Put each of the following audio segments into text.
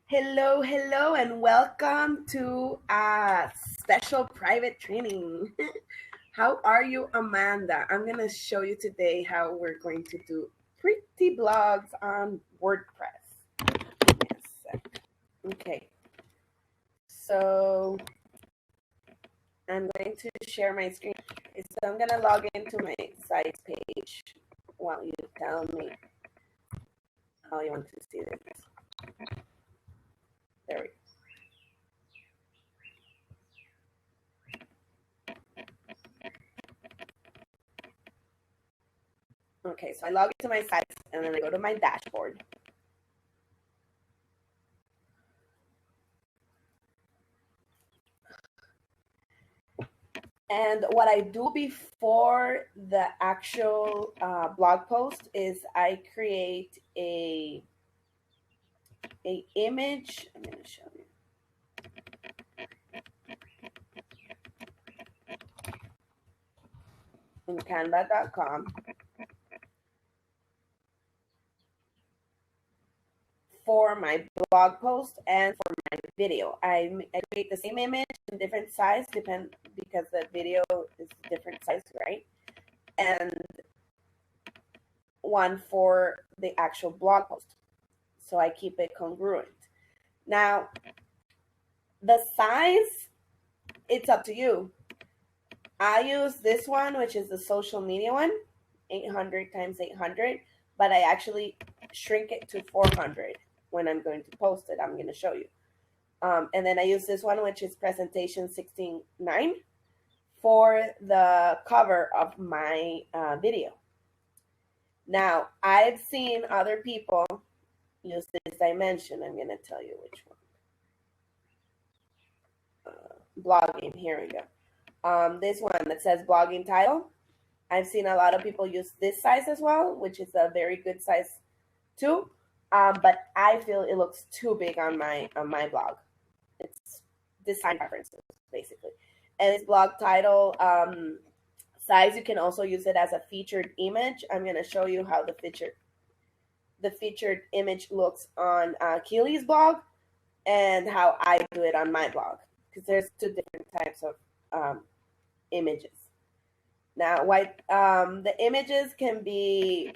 Hello, hello, and welcome to a special private training. How are you, Amanda? I'm going to show you today how we're going to do pretty blogs on WordPress. Give me a sec. Okay, so I'm going to share my screen. So I'm going to log into my site page while you tell me how you want to see this. There we go. Okay, so I log into my site and then I go to my dashboard. And what I do before the actual blog post is I create a image. I'm going to show you. In canva.com for my blog post and for my video. I create the same image in different size, because the video is different size, right? And one for the actual blog post. So I keep it congruent. Now, the size, it's up to you. I use this one, which is the social media one, 800 times 800, but I actually shrink it to 400 when I'm going to post it. I'm going to show you. And then I use this one, which is presentation 16:9 for the cover of my video. Now, I've seen other people use this dimension. I'm going to tell you which one. Blogging, here we go. This one that says blogging title. I've seen a lot of people use this size as well, which is a very good size too. But I feel it looks too big on my blog. It's design preferences, basically. And this blog title size, you can also use it as a featured image. I'm going to show you how the featured image looks on Keely's blog and how I do it on my blog, because there's two different types of images. Now, the images can be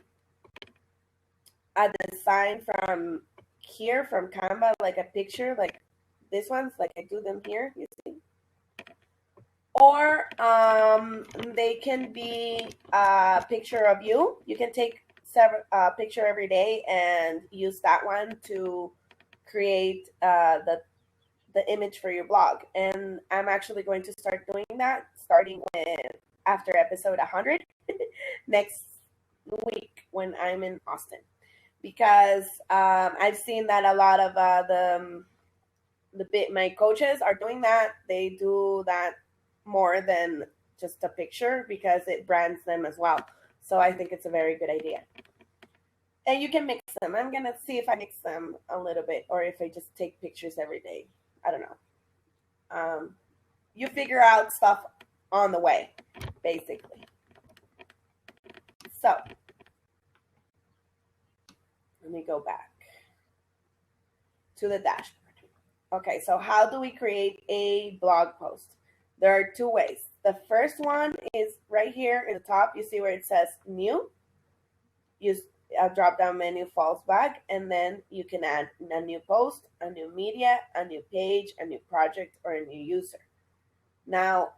a design from here, from Canva, like a picture, like this one's, like I do them here, you see. Or they can be a picture of you. You can take a picture every day and use that one to create the image for your blog. And I'm actually going to start doing that starting after episode 100 next week when I'm in Austin, because I've seen that a lot of my coaches are doing that. They do that more than just a picture because it brands them as well. So I think it's a very good idea. And you can mix them. I'm going to see if I mix them a little bit, or if I just take pictures every day. I don't know. You figure out stuff on the way, basically. So let me go back to the dashboard. Okay, so how do we create a blog post? There are two ways. The first one is right here in the top. You see where it says new. Use a drop-down menu, falls back, and then you can add a new post, a new media, a new page, a new project, or a new user. Now,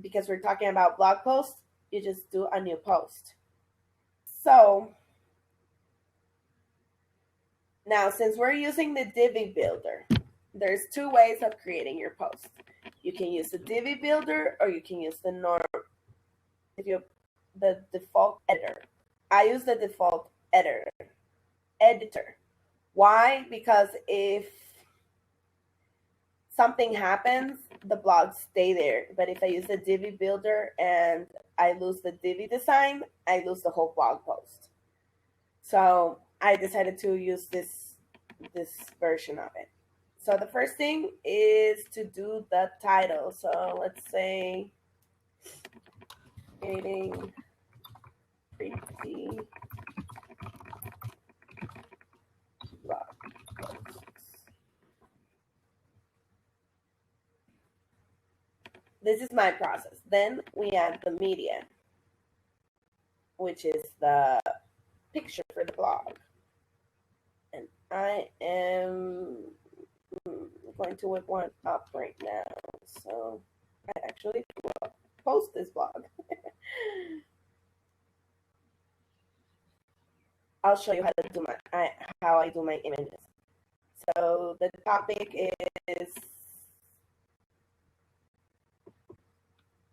because we're talking about blog posts, you just do a new post. So now, since we're using the Divi Builder, there's two ways of creating your post. You can use the Divi Builder, or you can use the default editor. I use the default editor. Why? Because if something happens, the blogs stay there. But if I use the Divi Builder and I lose the Divi design, I lose the whole blog post. So I decided to use this version of it. So the first thing is to do the title. So let's say creating pretty blog posts. this is my process. Then we add the media, which is the picture for the blog. And I am going to whip one up right now. So I actually post this blog. I'll show you how to do how I do my images. So the topic is,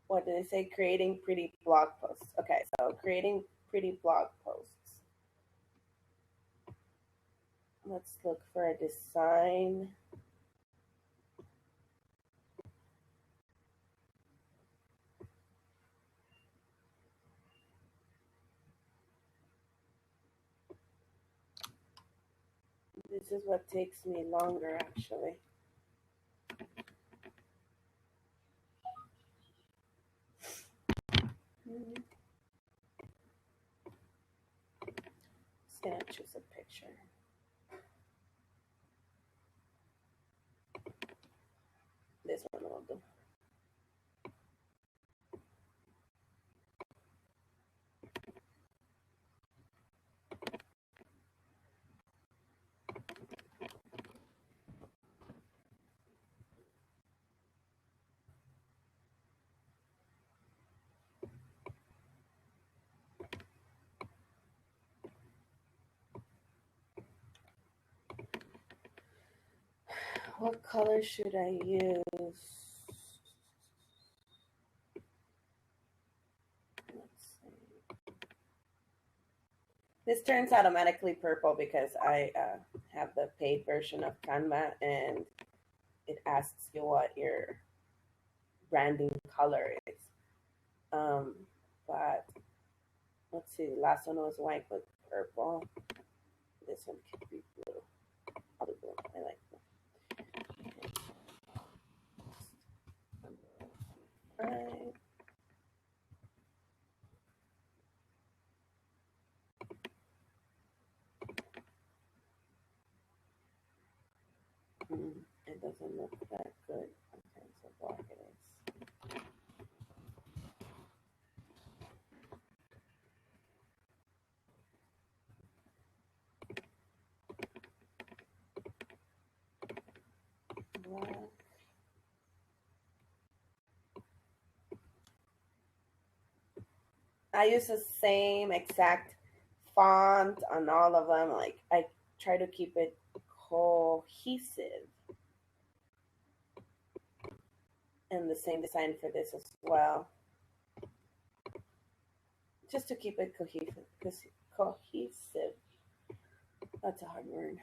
what did I say? Creating pretty blog posts. Okay, so creating pretty blog posts. Let's look for a design. This is what takes me longer, actually. Just gonna choose a picture. This one will do. What color should I use? Let's see. This turns automatically purple because I have the paid version of Canva, and it asks you what your branding color is. But let's see, the last one was white with purple. This one could be blue. I'll do blue. I like blue. Right. It doesn't look that good. Okay, so black it is. Black. I use the same exact font on all of them. Like, I try to keep it cohesive. And the same design for this as well. Just to keep it cohesive. Cohesive. That's a hard word.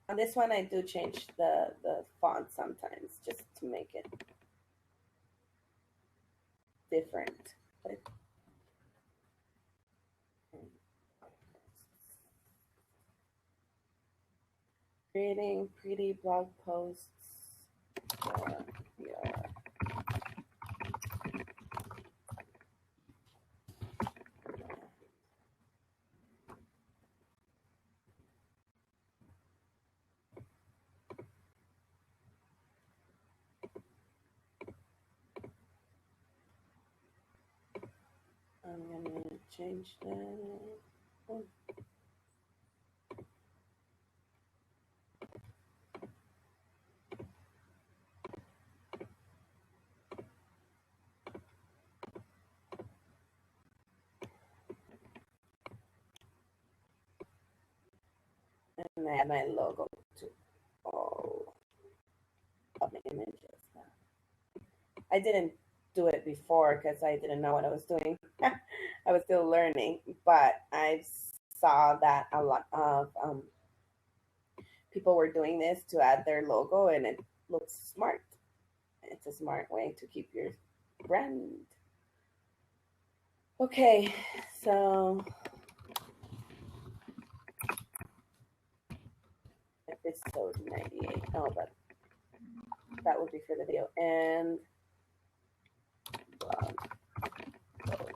On this one, I do change the font sometimes just to make it different. But creating pretty blog posts. Yeah. I'm gonna change that. Oh. And I add my logo to all of my images. I didn't do it before because I didn't know what I was doing. I was still learning, but I saw that a lot of people were doing this to add their logo, and it looks smart. It's a smart way to keep your brand. Okay, so It's so 98. Oh, but that would be for the video. And blog post.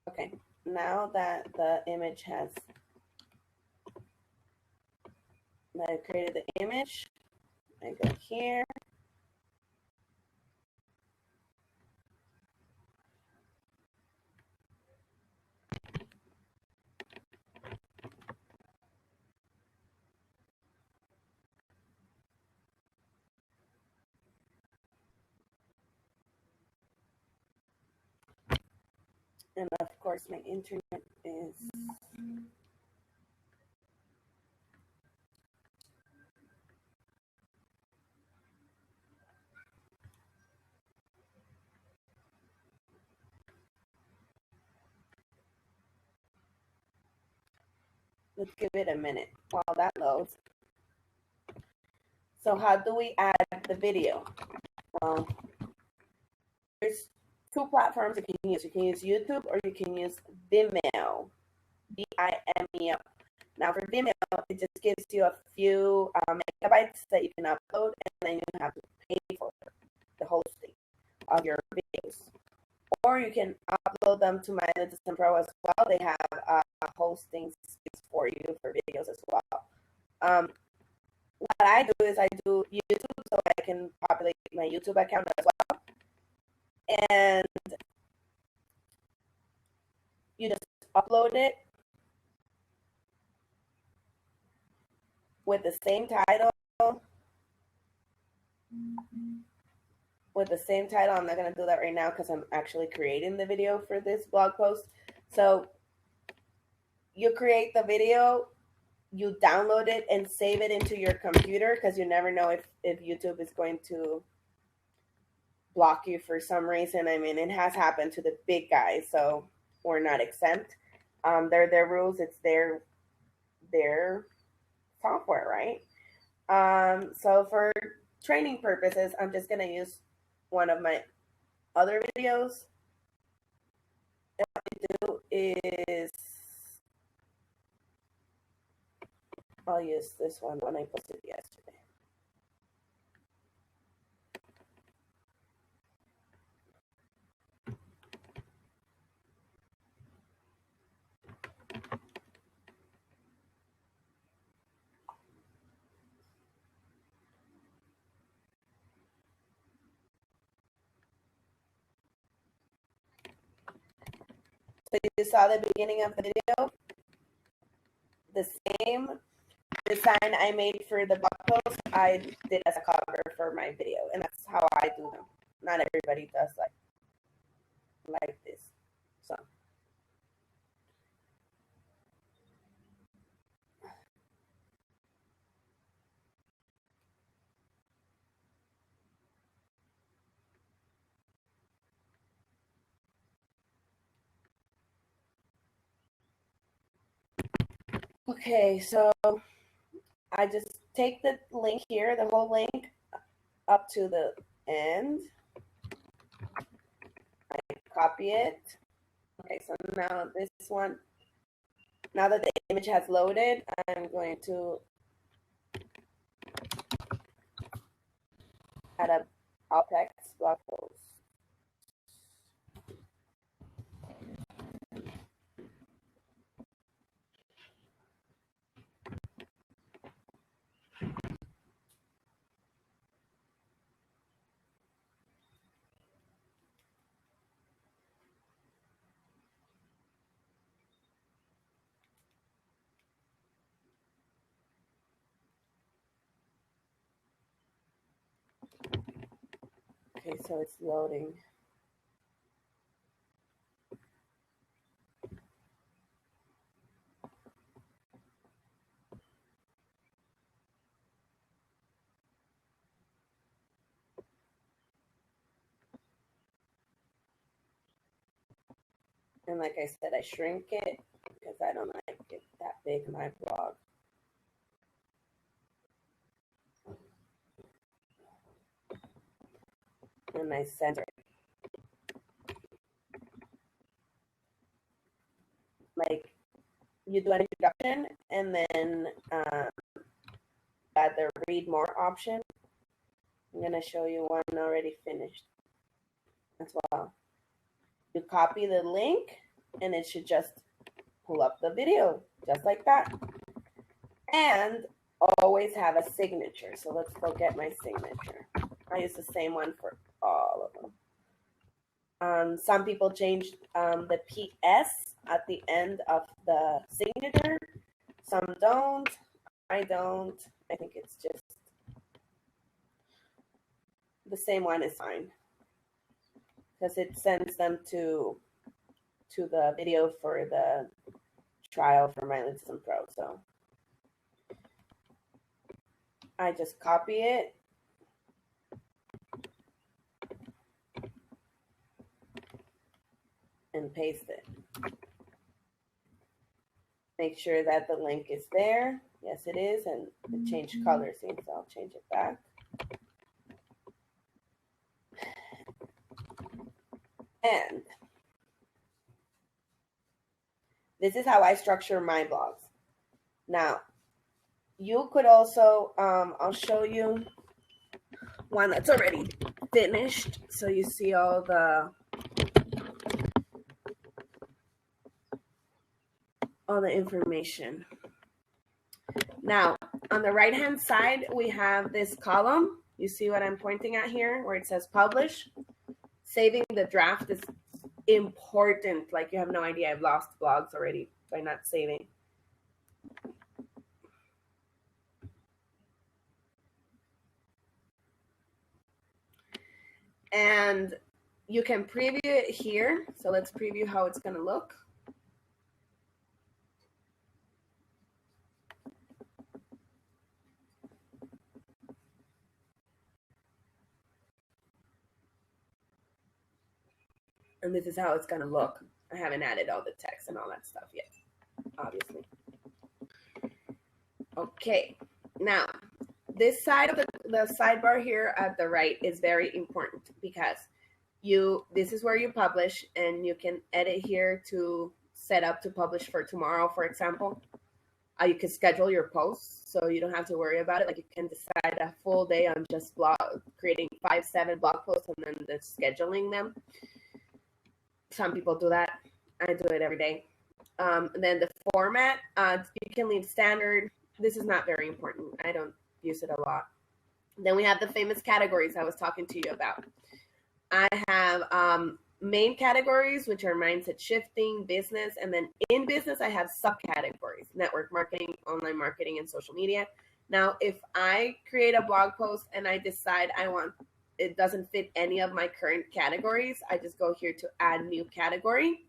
Okay, now that the image has, that I've created the image, I go here. And of course, my internet is let's give it a minute while that loads. So how do we add the video? Well, there's two platforms you can use. You can use YouTube or you can use Vimeo, Vimeo. Now for Vimeo, it just gives you a few megabytes that you can upload, and then you have to pay for the hosting of your videos. Or you can upload them to My Citizen Pro as well. They have hosting space for you for videos as well. What I do is I do YouTube, so I can populate my YouTube account as well. And you just upload it with the same title. With the same title, I'm not going to do that right now because I'm actually creating the video for this blog post. So you create the video, you download it and save it into your computer because you never know if YouTube is going to block you for some reason. I mean, it has happened to the big guys, so we're not exempt. They're their rules. It's their software, right? So for training purposes, I'm just gonna use one of my other videos. And what I do is I'll use this one I posted yesterday. So you saw the beginning of the video, the same design I made for the blog post, I did as a cover for my video, and that's how I do them. Not everybody does like this. So okay, so I just take the link here, the whole link up to the end. I copy it. Okay, so now this one, now that the image has loaded, I'm going to add a alt text blog post. Okay, so it's loading. And like I said, I shrink it because I don't like it that big, my blog. And I center it. Like you do an introduction and then add the read more option. I'm going to show you one already finished as well. You copy the link and it should just pull up the video just like that. And always have a signature. So let's go get my signature. I use the same one for all of them. Some people changed the PS at the end of the signature. Some don't. I don't. I think it's just the same one is fine because it sends them to the video for the trial for My System Pro. So I just copy it. And paste it. Make sure that the link is there. Yes, it is. And it changed color scene, so I'll change it back. And this is how I structure my blogs. Now, you could also, I'll show you one that's already finished. So you see all the information. Now, on the right-hand side, we have this column. You see what I'm pointing at here, where it says publish. Saving the draft is important. Like you have no idea. I've lost blogs already by not saving. And you can preview it here. So let's preview how it's going to look. And this is how it's going to look. I haven't added all the text and all that stuff yet, obviously. Okay, now this side of the sidebar here at the right is very important because this is where you publish and you can edit here to set up to publish for tomorrow, for example. You can schedule your posts so you don't have to worry about it. Like you can decide a full day on just creating 5-7 blog posts and then just scheduling them. Some people do that. I do it every day. And then the format, you can leave standard. This is not very important. I don't use it a lot. Then we have the famous categories I was talking to you about. I have main categories, which are mindset shifting, business. And then in business, I have subcategories, network marketing, online marketing, and social media. Now, if I create a blog post and I decide it doesn't fit any of my current categories, I just go here to add new category.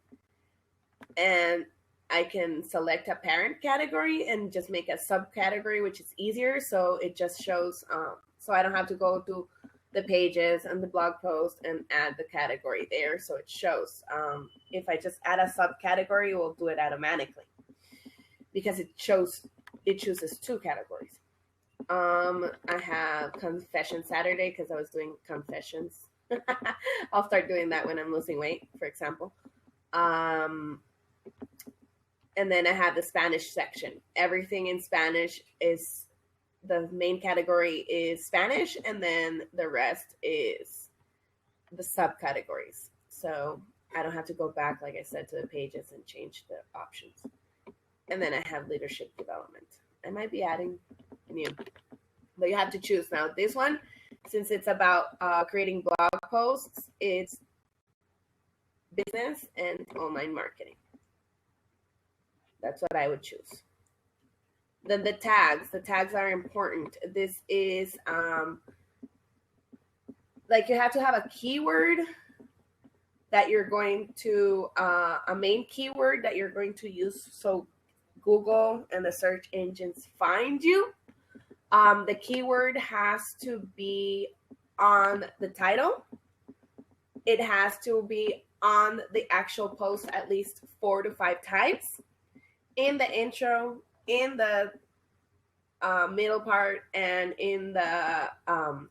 And I can select a parent category and just make a subcategory, which is easier. So it just shows, so I don't have to go to the pages and the blog post and add the category there. So it shows. If I just add a subcategory, it will do it automatically because it chooses 2 categories. I have Confession Saturday because I was doing confessions. I'll start doing that when I'm losing weight, for example. And then I have the Spanish section. Everything in Spanish is, the main category is Spanish, and then the rest is the subcategories. So I don't have to go back, like I said, to the pages and change the options. And then I have leadership development. I might be adding new, but you have to choose. Now this one, since it's about creating blog posts, it's business and online marketing. That's what I would choose. Then the tags are important. This is like you have to have a keyword that you're going to, a main keyword that you're going to use so Google and the search engines find you. The keyword has to be on the title. it has to be on the actual post at least 4 to 5 times, in the intro, in the middle part, and in the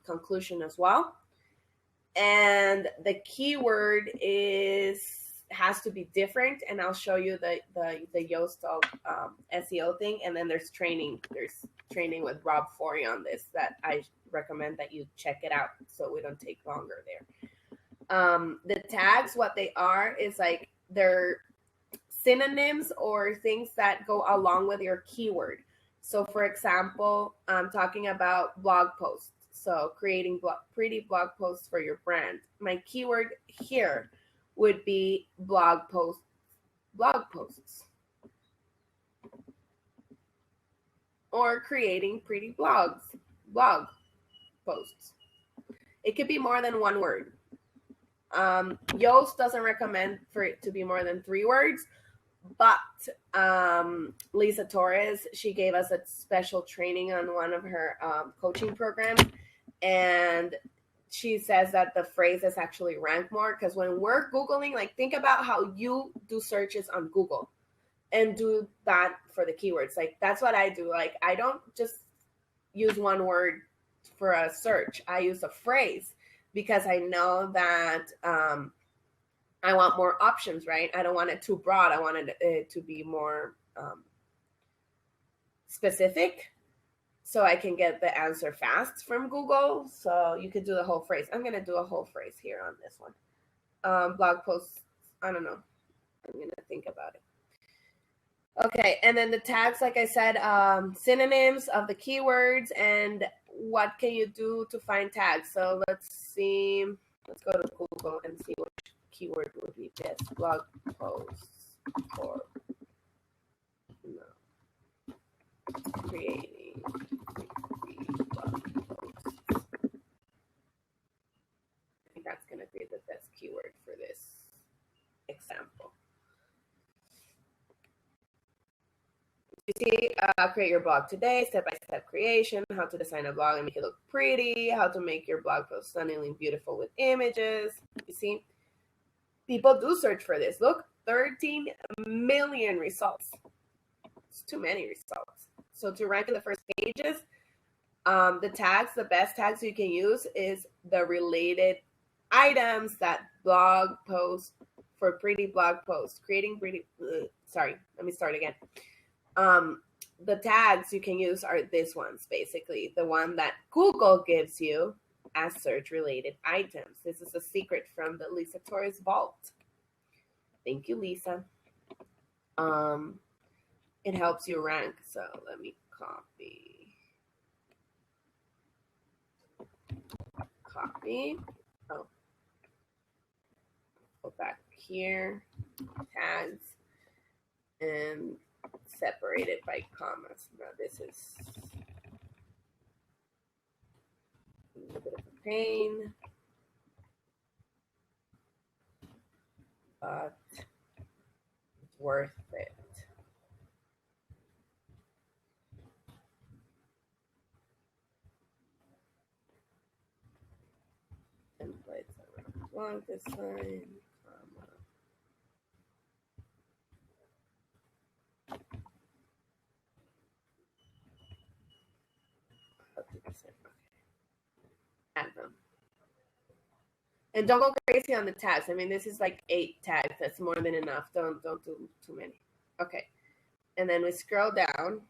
conclusion as well. And the keyword has to be different, and I'll show you the Yoast SEO thing. And then there's training with Rob Forey on this that I recommend that you check it out, so we don't take longer there. The tags, what they are is like they're synonyms or things that go along with your keyword. So for example, I'm talking about blog posts. So creating pretty blog posts for your brand. My keyword here would be blog posts. Or creating pretty blog posts. It could be more than one word. Yoast doesn't recommend for it to be more than 3 words, but Lisa Torres, she gave us a special training on one of her coaching programs, and she says that the phrases actually rank more, because when we're Googling, like, think about how you do searches on Google and do that for the keywords. Like, that's what I do. Like, I don't just use one word for a search. I use a phrase because I know that I want more options, right? I don't want it too broad. I want it to be more specific, so I can get the answer fast from Google. So you could do the whole phrase. I'm going to do a whole phrase here on this one. Blog posts, I don't know. I'm going to think about it. Okay, and then the tags, like I said, synonyms of the keywords, and what can you do to find tags? So let's see. Let's go to Google and see what keyword would be best. Blog posts or creating blog posts. I think that's going to be the best keyword for this example. You see, create your blog today, step-by-step creation, how to design a blog and make it look pretty, how to make your blog post stunningly beautiful with images. You see, people do search for this. Look, 13 million results. It's too many results. So to rank in the first pages, the best tags you can use is the related items that blog posts for pretty blog posts. Creating pretty, sorry, let me start again. The tags you can use are these ones, basically. The one that Google gives you as search-related items. This is a secret from the Lisa Torres vault. Thank you, Lisa. It helps you rank. So let me copy. Oh. Go back here. Tags. And separated by commas. Now this is a little bit of a pain, but it's worth it. Templates around blog design. Add them. And don't go crazy on the tags. I mean, this is like 8 tags. That's more than enough. Don't do too many. Okay. And then we scroll down,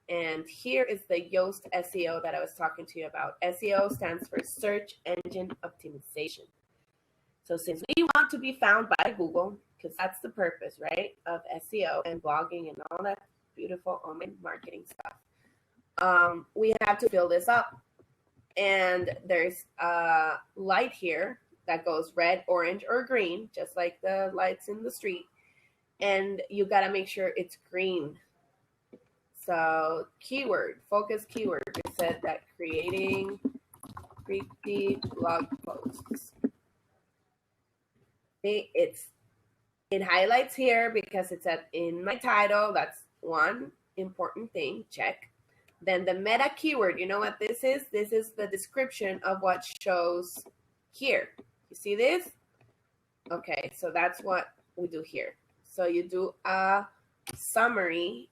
and here is the Yoast SEO that I was talking to you about. SEO stands for Search Engine Optimization. So since we want to be found by Google, because that's the purpose, right, of SEO and blogging and all that beautiful online marketing stuff, we have to fill this up. And there's a light here that goes red, orange, or green, just like the lights in the street. And you got to make sure it's green. So keyword, focus keyword. We said that creating pretty blog posts. See, it highlights here because it's in my title. That's one important thing. Check. Then the meta keyword, you know what this is? This is the description of what shows here. You see this? Okay, so that's what we do here. So you do a summary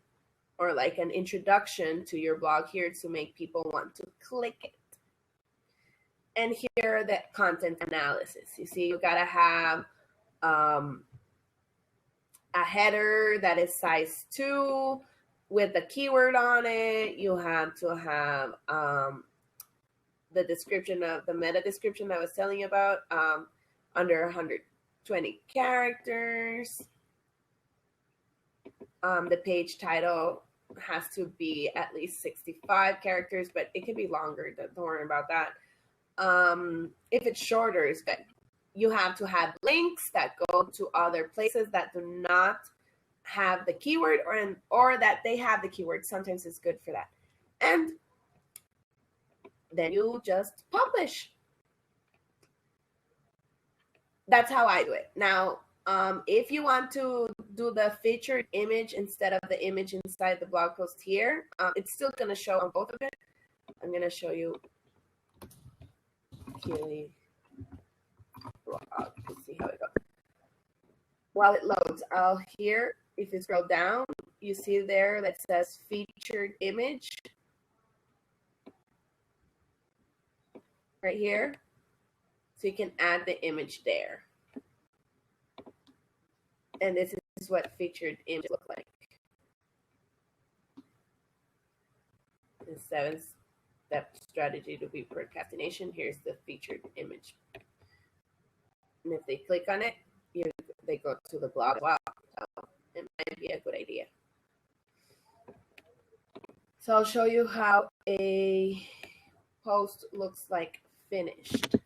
or like an introduction to your blog here to make people want to click it. And here are the content analysis. You see, you gotta have a header that is size 2 with the keyword on it. You have to have the description of the meta description that I was telling you about, under 120 characters. The page title has to be at least 65 characters, but it can be longer. Don't worry about that. If it's shorter, it's good. You have to have links that go to other places that do not have the keyword, or that they have the keyword. Sometimes it's good for that. And then you just publish. That's how I do it. Now, if you want to do the featured image instead of the image inside the blog post here, it's still going to show on both of it. I'm going to show you Keely blog to see how it goes. While it loads, here, if you scroll down, you see there that says featured image right here. So you can add the image there. And this is what featured image look like. The 7-step strategy to be procrastination. Here's the featured image. And if they click on it, they go to the blog. Wow, so it might be a good idea. So I'll show you how a post looks like finished.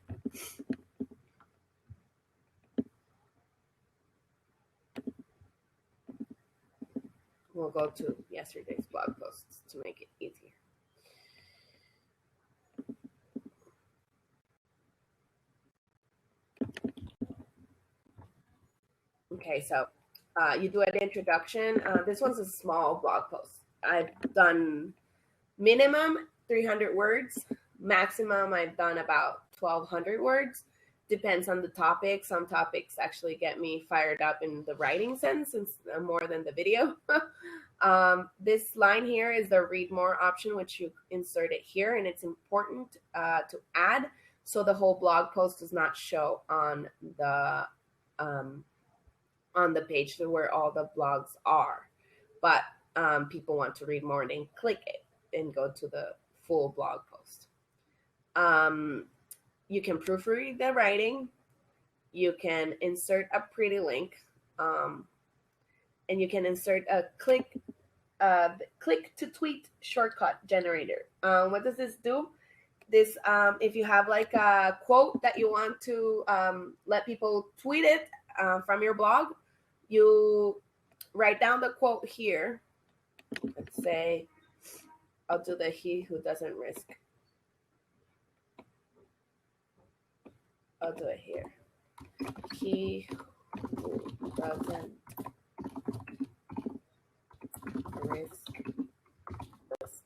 We'll go to yesterday's blog posts to make it easier. Okay, so you do an introduction. This one's a small blog post. I've done minimum 300 words. Maximum, I've done about 1,200 words. Depends on the topic. Some topics actually get me fired up in the writing sense more than the video. This line here is the read more option, which you insert it here, and it's important to add so the whole blog post does not show on the page where all the blogs are. But people want to read more and then click it and go to the full blog post. You can proofread the writing. You can insert a pretty link, and you can insert a click to tweet shortcut generator. What does this do? This, if you have like a quote that you want to let people tweet it from your blog, you write down the quote here. Let's say, I'll do the he who doesn't risk. I'll do it here. He who doesn't risk does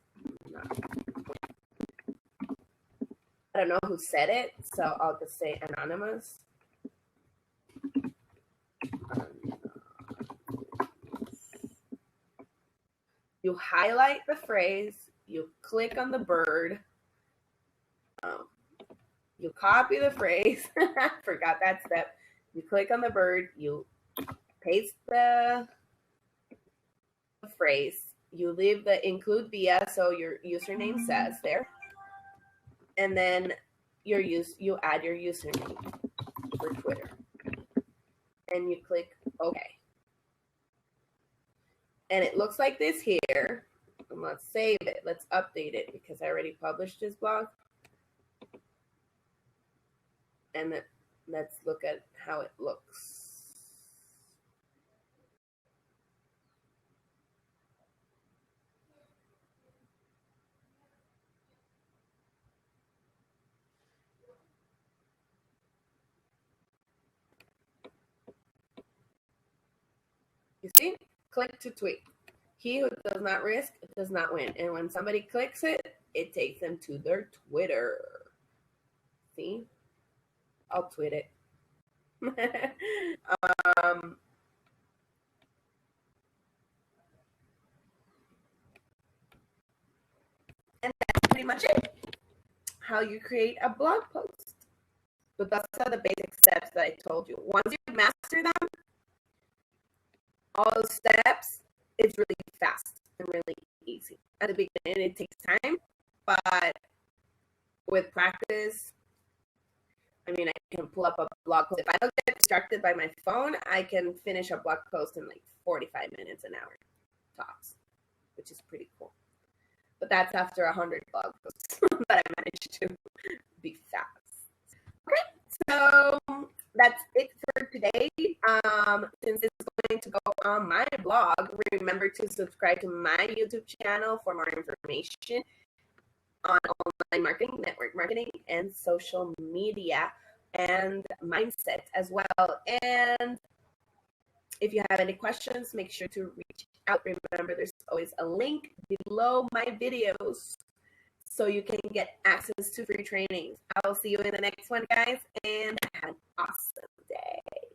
not. I don't know who said it, so I'll just say anonymous. You highlight the phrase, you click on the bird, you copy the phrase, forgot that step, you click on the bird, you paste the phrase, you leave the include via, so your username says there, and then you add your username for Twitter, and you click OK. And it looks like this here. And let's save it. Let's update it because I already published this blog. And let's look at how it looks. You see? Click to tweet. He who does not risk does not win. And when somebody clicks it, it takes them to their Twitter. See? I'll tweet it. Um, and that's pretty much it. How you create a blog post. But those are the basic steps that I told you. Once you master them, all those steps, it's really fast and really easy. At the beginning, it takes time, but with practice, I mean, I can pull up a blog post. If I don't get distracted by my phone, I can finish a blog post in like 45 minutes, an hour tops, which is pretty cool. But that's after 100 blog posts that I managed to be fast. Okay, so that's it for today. Since it's going to go on my blog, remember to subscribe to my YouTube channel for more information on online marketing, network marketing, and social media and mindset as well. And if you have any questions, make sure to reach out. Remember, there's always a link below my videos so you can get access to free trainings. I'll see you in the next one, guys, and have an awesome day.